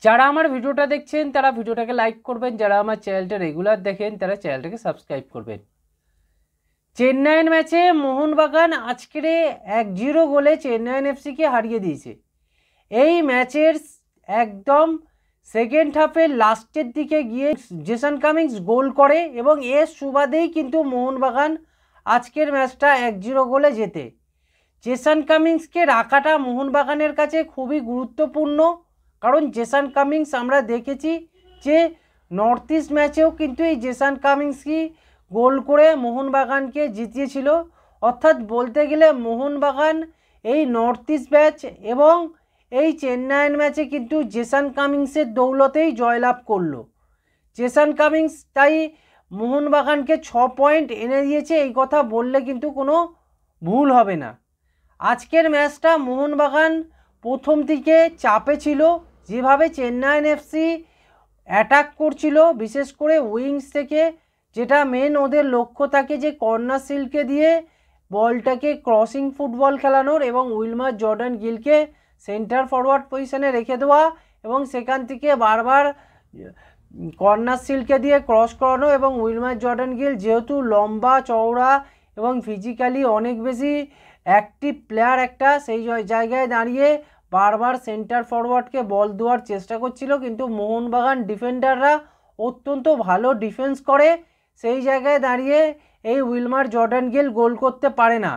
যারা আমার ভিডিওটা দেখছেন তারা ভিডিওটাকে লাইক করবেন, যারা আমার চ্যানেলটা রেগুলার দেখেন তারা চ্যানেলটাকে সাবস্ক্রাইব করবেন। চেন্নাইয়ের ম্যাচে মোহনবাগান আজকের 1-0 গোলে চেন্নাইন এফসিকে হারিয়ে দিয়েছে। এই ম্যাচের একদম সেকেন্ড হাফের লাস্টের দিকে গিয়ে জেসন কামিংস গোল করে এবং এর সুবাদেই কিন্তু মোহনবাগান আজকের ম্যাচটা 1-0 গোলে জেতে। জেসন কামিংসকে রাখাটা মোহনবাগানের কাছে খুবই গুরুত্বপূর্ণ, কারণ জেসন কামিংস আমরা দেখেছি যে নর্থ ইস্ট ম্যাচেও কিন্তু এই জেসন কামিংসই গোল করে মোহনবাগানকে জিতিয়েছিল। অর্থাৎ বলতে গেলে মোহনবাগান এই নর্থ ইস্ট ম্যাচ এবং এই চেন্নাইয়ের ম্যাচে কিন্তু জেসন কামিংসের দৌলতেই জয়লাভ করলো। জেসন কামিংস তাই মোহনবাগানকে 6 পয়েন্ট এনে দিয়েছে, এই কথা বললে কিন্তু কোনো ভুল হবে না। আজকের ম্যাচটা মোহনবাগান প্রথম দিকে চাপে ছিল, যেভাবে চেন্নাইন এফসি অ্যাটাক করছিল বিশেষ করে উইংস থেকে, যেটা মেন ওদের লক্ষ্য থাকে যে কর্নার সিলকে দিয়ে বলটাকে ক্রসিং ফুটবল খেলানোর এবং উইলমার জর্ডান গিলকে সেন্টার ফরওয়ার্ড পজিশনে রেখে দেওয়া এবং সেখান থেকে বারবার কর্নার সিলকে দিয়ে ক্রস করানো এবং উইলমার জর্ডান গিল যেহেতু লম্বা চওড়া এবং ফিজিক্যালি অনেক বেশি অ্যাক্টিভ প্লেয়ার একটা, সেই জায়গায় দাঁড়িয়ে বারবার সেন্টার ফরওয়ার্ডকে বল দেওয়ার চেষ্টা করছিল, কিন্তু মোহনবাগান ডিফেন্ডাররা অত্যন্ত ভালো ডিফেন্স করে, সেই জায়গায় দাঁড়িয়ে এই উইলমার জর্ডান গিল গোল করতে পারে না।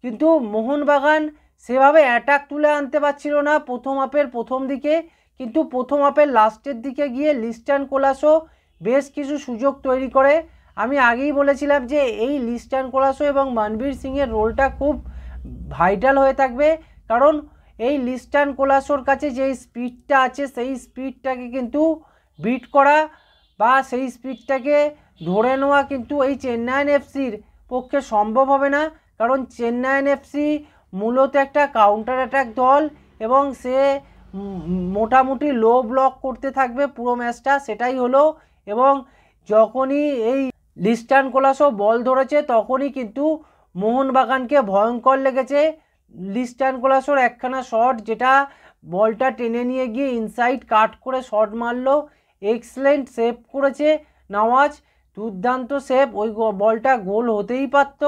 কিন্তু মোহনবাগান সেভাবে অ্যাটাক তুলে আনতে পারছিল না প্রথম হাফের প্রথম দিকে, কিন্তু প্রথম হাফের লাস্টের দিকে গিয়ে লিস্টান কোলাসো বেশ কিছু সুযোগ তৈরি করে। আমি আগেই বলেছিলাম যে এই লিস্টান কোলাসো এবং মনবীর সিংয়ের রোলটা খুব ভাইটাল হয়ে থাকবে, কারণ এই লিস্টান কোলাসোর কাছে যেই স্পিডটা আছে সেই স্পিডটাকে কিন্তু বিট করা বা সেই স্পিডটাকে ধরে নেওয়া কিন্তু এই চেন্নাইন এফসির পক্ষে সম্ভব হবে না, কারণ চেন্নাইন এফসি মূলত একটা কাউন্টার অ্যাটাক দল এবং সে মোটামুটি লো ব্লক করতে থাকবে পুরো ম্যাচটা, সেটাই হলো। এবং যখনই এই লিস্টান কোলাসো বল ধরেছে তখনই কিন্তু মোহনবাগানকে ভয়ঙ্কর লেগেছে। লিস্টান কোলাসোর একখানা শট, যেটা বলটা টেনে নিয়ে গিয়ে ইনসাইড কাট করে শট মারলো, এক্সেলেন্ট সেভ করেছে নওয়াজ, দুর্দান্ত সেভ, ওই বলটা গোল হতেই পারত।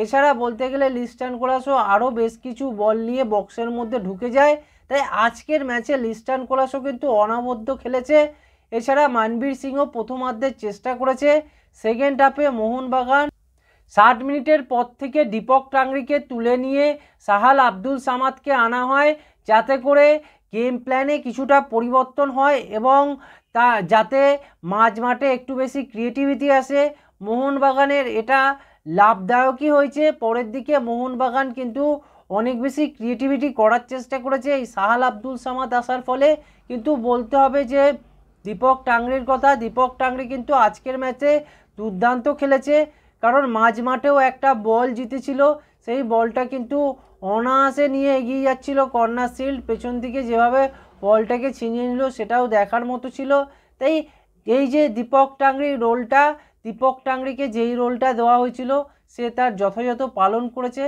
এছাড়া বলতে গেলে লিস্টান কোলাসো আরও বেশ কিছু বল নিয়ে বক্সের মধ্যে ঢুকে যায়, তাই আজকের ম্যাচে লিস্টান কোলাসো কিন্তু অনবদ্য খেলেছে। এছাড়া মনবীর সিংও প্রথমার্ধের চেষ্টা করেছে। সেকেন্ড হাফে মোহনবাগান 60 মিনিটের পর থেকে দীপক টাংরিকে তুলে নিয়ে সাহাল আব্দুল সামাদকে আনা হয়, যাতে করে গেম প্ল্যানে কিছুটা পরিবর্তন হয় এবং তা যাতে মাঝ মাঠে একটু বেশি ক্রিয়েটিভিটি আসে। মোহনবাগানের এটা লাভদায়কই হয়েছে। পরের দিকে মোহনবাগান কিন্তু অনেক বেশি ক্রিয়েটিভিটি করার চেষ্টা করেছে এই সাহাল আব্দুল সামাদ আসার ফলে। কিন্তু বলতে হবে যে দীপক টাংরির কথা, দীপক টাংরি কিন্তু আজকের ম্যাচে দুর্দান্ত খেলেছে, কারণ মাঝ মাঠেও একটা বল জিতেছিল, সেই বলটা কিন্তু অনায়াসে নিয়ে এগিয়ে যাচ্ছিল কর্নার শিল্ড, পেছন দিকে যেভাবে বলটাকে ছিনিয়ে নিল সেটাও দেখার মতো ছিল। তাই এই যে দীপক টাংরির রোলটা, দীপক টাংরিকে যেই রোলটা দেওয়া হয়েছিল সে তার যথাযথ পালন করেছে।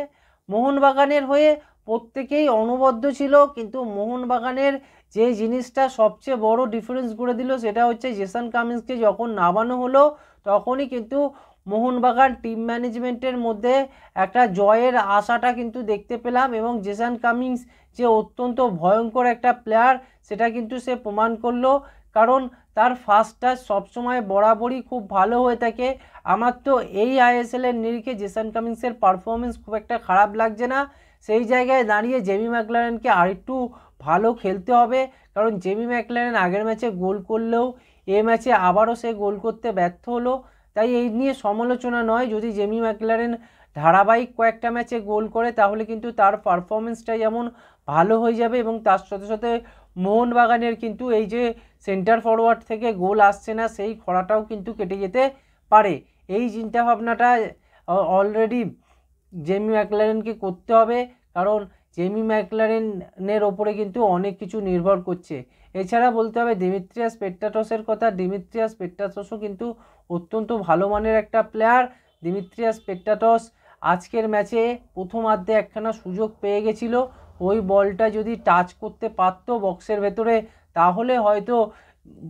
মোহনবাগানের হয়ে প্রত্যেকেই অনবদ্য ছিল, কিন্তু মোহনবাগানের যে জিনিসটা সবচেয়ে বড় ডিফারেন্স করে দিল সেটা হচ্ছে জেসন কামিন্সকে যখন নামানো হলো তখনই কিন্তু মোহনবাগান টিম ম্যানেজমেন্টের মধ্যে একটা জয়ের আশাটা কিন্তু দেখতে পেলাম, এবং জেসন কামিন্স যে অত্যন্ত ভয়ঙ্কর একটা প্লেয়ার সেটা কিন্তু সে প্রমাণ করলো, কারণ তার ফার্স্ট টাচ সবসময় বরাবরই খুব ভালো হয়ে থাকে। আমার তো এই আইএসএলের নিরিখে জেসন কামিন্সের পারফরমেন্স খুব একটা খারাপ লাগছে না। সেই জায়গায় দাঁড়িয়ে জেমি ম্যাকলারেনকে আরেকটু ভালো খেলতে হবে, কারণ জেমি ম্যাকলারেন আগের ম্যাচে গোল করলেও এ ম্যাচে আবারও সে গোল করতে ব্যর্থ হলো। তাই এই নিয়ে সমালোচনা নয়, যদি জেমি ম্যাকলারেন ধারাবাহিক কয়েকটা ম্যাচে গোল করে তাহলে কিন্তু তার পারফরমেন্সটা যেমন ভালো হয়ে যাবে এবং তার সাথে সাথে মোহনবাগানের কিন্তু এই যে সেন্টার ফরওয়ার্ড থেকে গোল আসছে না সেই খরাটাও কিন্তু কেটে যেতে পারে। এই চিন্তাভাবনাটা অলরেডি জেমি ম্যাকলারেনকে করতে হবে, কারণ জেমি ম্যাকলারেনের ওপরে কিন্তু অনেক কিছু নির্ভর করছে। এছাড়া বলতে হবে দিমিত্রিয়াস পেট্রাটসের কথা। দিমিত্রিয়াস পেট্রাটসও কিন্তু অত্যন্ত ভালো মানের একটা প্লেয়ার। দিমিত্রিয়াস পেট্রাটস আজকের ম্যাচে প্রথমার্ধে একখানা সুযোগ পেয়ে গেছিলো, ওই বলটা যদি টাচ করতে পারতো বক্সের ভেতরে তাহলে হয়তো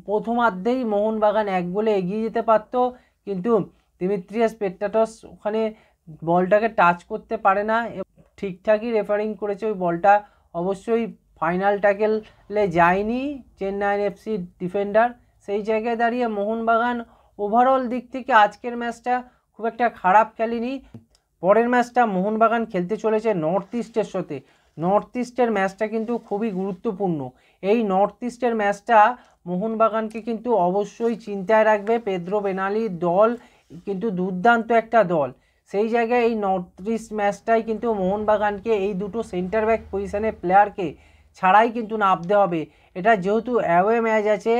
প্রথমার্ধেই মোহনবাগান 1 গোলে এগিয়ে যেতে পারতো, কিন্তু দিমিত্রিয়াস পেট্রাটস ওখানে বলটাকে টাচ করতে পারে না। ঠিকঠাকই রেফারিং করেছে ওই বলটা, অবশ্যই ফাইনাল ট্যাকেলে যায়নি চেন্নাই এফসি ডিফেন্ডার। সেই জায়গায় দাঁড়িয়ে মোহনবাগান ওভারঅল দিক থেকে আজকের ম্যাচটা খুব একটা খারাপ খেলেনি। পরের ম্যাচটা মোহনবাগান খেলতে চলেছে নর্থ ইস্টের সাথে। নর্থ ইস্টের ম্যাচটা কিন্তু খুবই গুরুত্বপূর্ণ। এই নর্থ ইস্টের ম্যাচটা মোহনবাগানকে কিন্তু অবশ্যই চিন্তায় রাখবে। পেদ্রো বেনালির দল কিন্তু দুর্দান্ত একটা দল। সেই জায়গায় এই নর্থ ইস্ট ম্যাচটাই কিন্তু মোহনবাগানকে এই দুটো সেন্টার ব্যাক পজিশনে প্লেয়ারকে ছাড়াই কিন্তু নামতে হবে। এটা যেহেতু অ্যাওয়ে ম্যাচ আছে,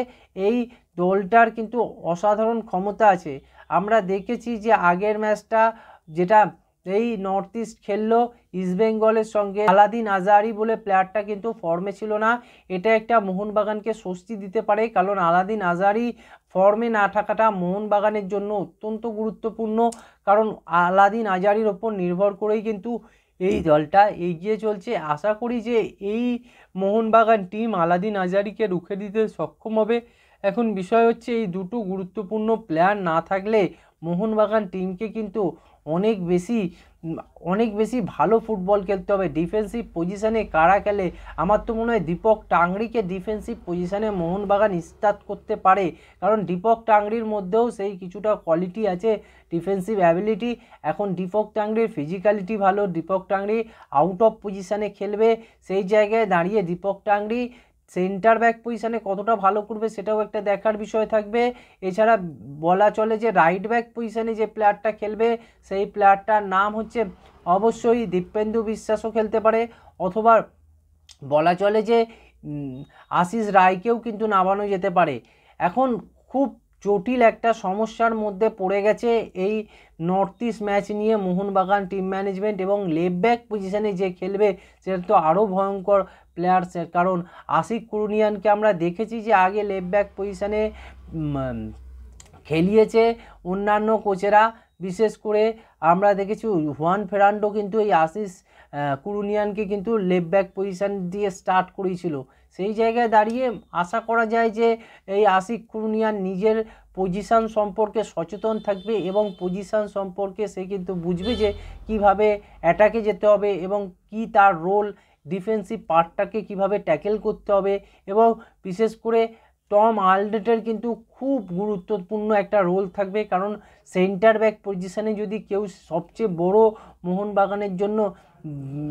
এই দলটার কিন্তু অসাধারণ ক্ষমতা আছে। আমরা দেখেছি যে আগের ম্যাচটা যেটা এই নর্থ ইস্ট খেললো ইস্টবেঙ্গলের সঙ্গে, আলাদিন আজহারি বলে প্লেয়ারটা কিন্তু ফর্মে ছিল না। এটা একটা মোহনবাগানকে স্বস্তি দিতে পারে, কারণ আলাদিন আজহারি ফর্মে না থাকাটা মোহনবাগানের জন্য অত্যন্ত গুরুত্বপূর্ণ, কারণ আলাদিন আজহারির ওপর নির্ভর করেই কিন্তু এই দলটা এগিয়ে চলছে। আশা করি যে এই মোহনবাগান টিম আলাদিন আজহারিকে রুখে দিতে সক্ষম হবে। এখন বিষয় হচ্ছে এই দুটো গুরুত্বপূর্ণ প্লেয়ার না থাকলে মোহনবাগান টিমকে কিন্তু অনেক বেশি ভালো ফুটবল খেলতে হবে। ডিফেন্সিভ পজিশানে কারা খেলে, আমার তো মনে হয় দীপক টাংরিকে ডিফেন্সিভ পজিশানে মোহনবাগান স্টার্ট করতে পারে, কারণ দীপক টাংরির মধ্যেও সেই কিছুটা কোয়ালিটি আছে, ডিফেন্সিভ অ্যাবিলিটি। এখন দীপক টাংরির ফিজিক্যালিটি ভালো, দীপক টাংরি আউট অফ পজিশানে খেলবে। সেই জায়গায় দাঁড়িয়ে দীপক টাংরি সেন্টার ব্যাক পজিশানে কতটা ভালো করবে সেটাও একটা দেখার বিষয় থাকবে। এছাড়া বলা চলে যে রাইট ব্যাক পজিশানে যে প্লেয়ারটা খেলবে সেই প্লেয়ারটার নাম হচ্ছে অবশ্যই দীপেন্দু বিশ্বাসও খেলতে পারে, অথবা বলা চলে যে আশিস রায়কেও কিন্তু নামানো যেতে পারে। এখন খুব জটিল একটা সমস্যার মধ্যে পড়ে গেছে এই নর্থ ইস্ট ম্যাচ নিয়ে মোহনবাগান টিম ম্যানেজমেন্ট, এবং লেফট ব্যাক পজিশানে যে খেলবে সেটা তো আরও ভয়ঙ্কর প্লেয়ার, কারণ আশিক কুরুনিয়ানকে আমরা দেখেছি যে আগে লেফট ব্যাক পজিশানে খেলিয়েছে অন্যান্য কোচেরা, বিশেষ করে আমরা দেখেছি হুয়ান ফেরান্ডো কিন্তু এই আশিস কুরুনিয়ানকে কিন্তু লেফট ব্যাক পজিশান দিয়ে স্টার্ট করেছিল। সেই জায়গায় দাঁড়িয়ে আশা করা যায় যে এই আশিক কুরুনিয়ান নিজের পজিশান সম্পর্কে সচেতন থাকবে, এবং পজিশান সম্পর্কে সে কিন্তু বুঝবে যে কিভাবে অ্যাটাকে যেতে হবে এবং কি তার রোল, ডিফেন্সিভ পার্টটাকে কিভাবে ট্যাকেল করতে হবে। এবং বিশেষ করে টম আলডেটের কিন্তু খুব গুরুত্বপূর্ণ একটা রোল থাকবে, কারণ সেন্টার ব্যাক পজিশানে যদি কেউ সবচেয়ে বড় মোহনবাগানের জন্য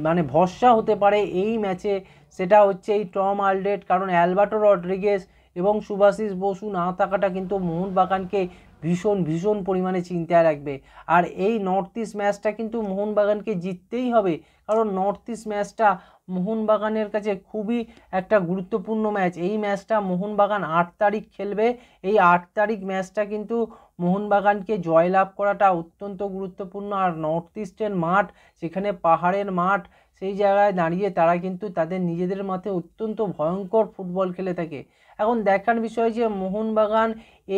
মানে ভরসা হতে পারে এই ম্যাচে, সেটা হচ্ছে এই টম আলডেট, কারণ অ্যালবার্টো রড্রিগেজ এবং সুভাশিস বসু না থাকাটা কিন্তু মোহনবাগানকে ভীষণ পরিমাণে চিন্তায় রাখবে। আর এই নর্থ ইস্ট ম্যাচটা কিন্তু মোহনবাগানকে জিততেই হবে, কারণ নর্থ ইস্ট ম্যাচটা মোহনবাগানের কাছে খুবই একটা গুরুত্বপূর্ণ ম্যাচ। এই ম্যাচটা মোহনবাগান 8 তারিখ খেলবে। এই 8 তারিখ ম্যাচটা কিন্তু মোহনবাগানকে জয়লাভ করাটা অত্যন্ত গুরুত্বপূর্ণ। আর নর্থ ইস্টের মাঠ, সেখানে পাহাড়ের মাঠ, সেই জায়গায় দাঁড়িয়ে তারা কিন্তু তাদের নিজেদের মাঠে অত্যন্ত ভয়ঙ্কর ফুটবল খেলে থাকে। এখন দেখার বিষয় যে মোহনবাগান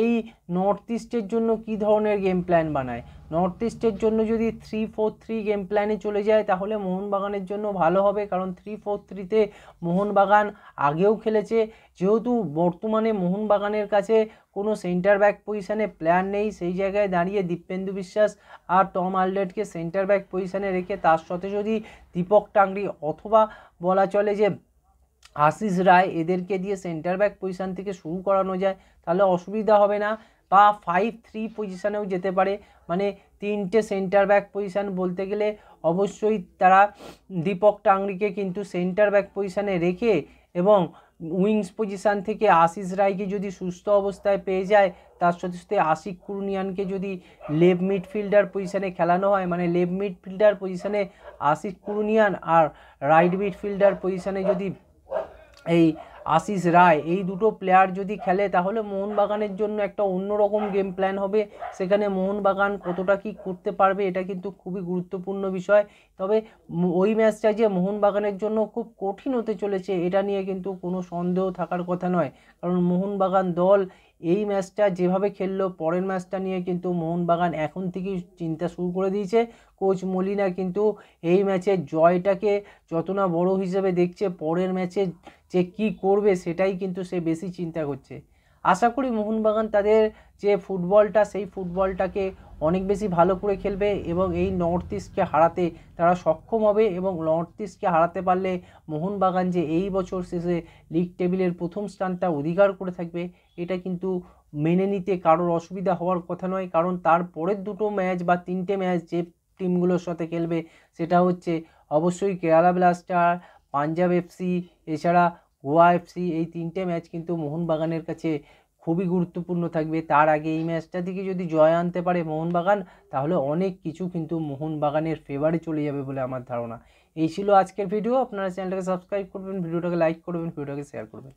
এই নর্থ ইস্টের জন্য কী ধরনের গেম প্ল্যান বানায়। নর্থ ইস্টের জন্য যদি 3-4-3 গেম প্ল্যানে চলে যায় তাহলে মোহনবাগানের জন্য ভালো হবে, কারণ 3-4-3-তে মোহনবাগান আগেও খেলেছে। যেহেতু বর্তমানে মোহনবাগানের কাছে কোনো সেন্টার ব্যাক পজিশানে প্লেয়ার নেই, সেই জায়গায় দাঁড়িয়ে দীপেন্দু বিশ্বাস আর টম আলডেটকে সেন্টার ব্যাক পজিশানে রেখে তার সাথে যদি দীপক টাংরি অথবা বলা চলে যে আশিস রায় এদেরকে দিয়ে সেন্টার ব্যাক পজিশান থেকে শুরু করানো যায় তাহলে অসুবিধা হবে না, বা 5-3 পজিশানেও যেতে পারে। মানে 3টে সেন্টার ব্যাক পজিশান বলতে গেলে অবশ্যই তারা দীপক টাংরিকে কিন্তু সেন্টার ব্যাক পজিশানে রেখে, এবং উইংস পজিশান থেকে আশিস রায়কে যদি সুস্থ অবস্থায় পেয়ে যায়, তার সাথে সাথে আশিক কুরুনিয়ানকে যদি লেফট মিডফিল্ডার পজিশানে খেলানো হয়, মানে লেফট মিডফিল্ডার পজিশানে আশিক কুরুনিয়ান আর রাইট মিডফিল্ডার পজিশানে যদি এই আশিস রায়, এই দুটো প্লেয়ার যদি খেলে তাহলে মোহনবাগানের জন্য একটা অন্যরকম গেম প্ল্যান হবে। সেখানে মোহনবাগান কতটা কি করতে পারবে এটা কিন্তু খুবই গুরুত্বপূর্ণ বিষয়। তবে ওই ম্যাচটা যে মোহনবাগানের জন্য খুব কঠিন হতে চলেছে এটা নিয়ে কিন্তু কোনো সন্দেহ থাকার কথা নয়, কারণ মোহনবাগান দল এই ম্যাচটা যেভাবে খেললো পরের ম্যাচটা নিয়ে কিন্তু মোহনবাগান এখন থেকেই চিন্তা শুরু করে দিয়েছে। কোচ মলিনা কিন্তু এই ম্যাচের জয়টাকে যত না বড় হিসেবে দেখছে, পরের ম্যাচে যে কি করবে সেটাই কিন্তু সে বেশি চিন্তা করছে। আশা করি মোহনবাগান তাদের যে ফুটবলটা সেই ফুটবলটাকে অনেক বেশি ভালো করে খেলবে এবং এই নর্থ ইস্টকে হারাতে তারা সক্ষম হবে, এবং নর্থ ইস্টকে হারাতে পারলে মোহনবাগান যে এই বছর শেষে লিগ টেবিলের প্রথম স্থানটা অধিকার করে থাকবে এটা কিন্তু মেনে নিতে কারোর অসুবিধা হওয়ার কথা নয়। কারণ তার পরের দুটো ম্যাচ বা তিনটে ম্যাচ যে টিমগুলোর সাথে খেলবে সেটা হচ্ছে অবশ্যই কেরালা ব্লাস্টার, পাঞ্জাব এফসি, এছাড়া গোয়া এফসি। এই তিনটে ম্যাচ কিন্তু মোহনবাগানের কাছে খুবই গুরুত্বপূর্ণ থাকবে। তার আগে এই ম্যাচটা থেকে যদি জয় আনতে পারে মোহনবাগান, তাহলে অনেক কিছু কিন্তু মোহনবাগানের ফেভারে চলে যাবে বলে আমার ধারণা। এই ছিল আজকের ভিডিও। আপনারা চ্যানেলটাকে সাবস্ক্রাইব করবেন, ভিডিওটাকে লাইক করবেন, ভিডিওটাকে শেয়ার করবেন।